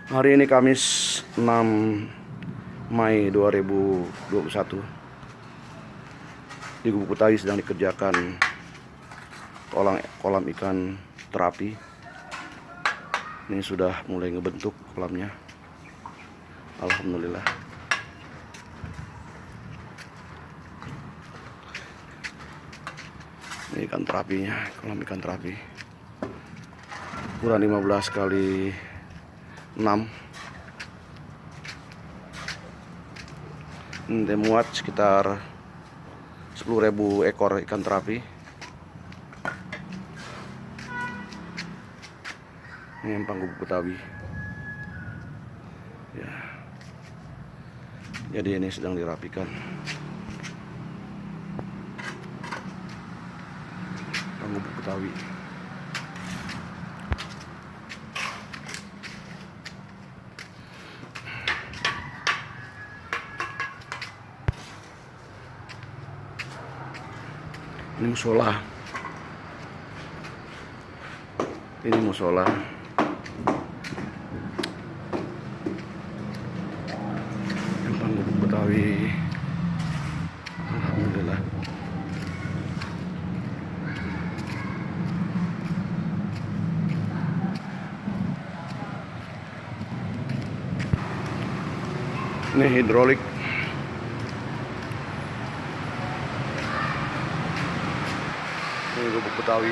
Hari ini Kamis 6 Mei 2021. Di Gubuk Betawi sedang dikerjakan kolam ikan terapi. Ini sudah mulai ngebentuk kolamnya. Alhamdulillah. Ini ikan terapinya, kolam ikan terapi. Ukuran 15 kali 6. Ini muat sekitar 10.000 ekor ikan terapi. Ini empang Gubuk Betawi. Ya. Jadi ini sedang dirapikan. Empang Gubuk Betawi. Ini musola. Ini musola. Empang Gubuk Betawi. Alhamdulillah. Ini hidrolik. Ini Gubuk Betawi.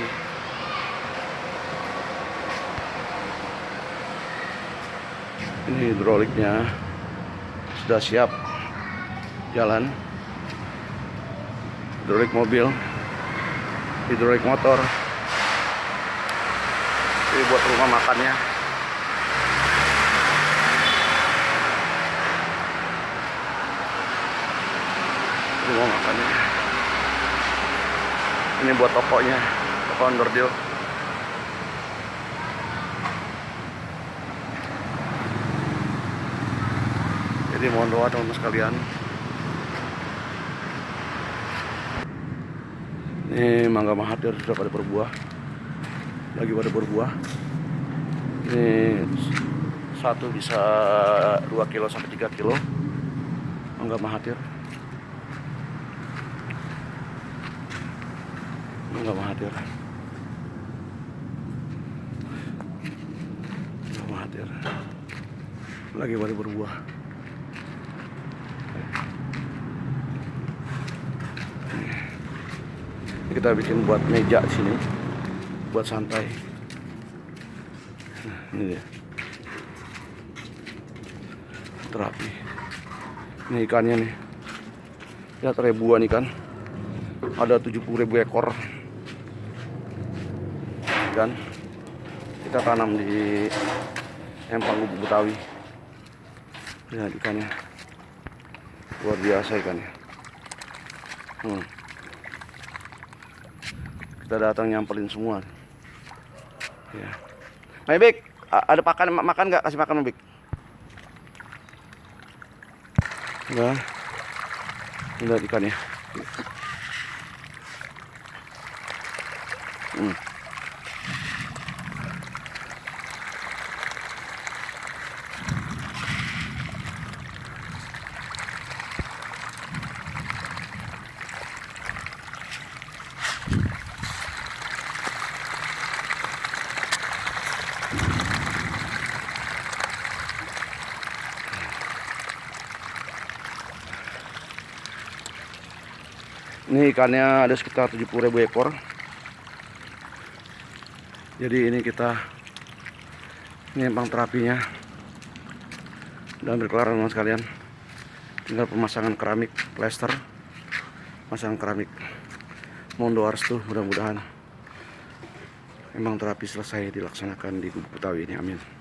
Ini hidroliknya sudah siap jalan. Hidrolik mobil, hidrolik motor. Ini buat rumah makannya. Rumah makannya. Ini buat tokonya, toko onderdil. Jadi mohon doa teman-teman sekalian. Ini mangga mahathir sudah pada berbuah, lagi pada berbuah. Ini satu bisa 2 kilo sampai 3 kilo mangga mahathir. Mangga mahathir. Mangga mahathir lagi pada berbuah. Kita bikin buat meja di sini, buat santai. Nah, ini dia terapi. Ini ikannya nih, lihat ribuan ikan, ada 70.000 ekor ikan. Kita tanam di empang Gubuk Betawi. Lihat ikannya, luar biasa ikannya. Kita datang nyamperin semua. Ya. Mebik, ada makan nggak? Kasih makan Mebik. Nah, lihat ikannya. Ini ikannya ada sekitar 70.000 ekor. Jadi ini empang terapinya dan berkelar teman sekalian. Tinggal pemasangan keramik, plester, pasang keramik. Mohon doa restu, mudah-mudahan empang terapi selesai dilaksanakan di Gubuk Betawi ini. Amin.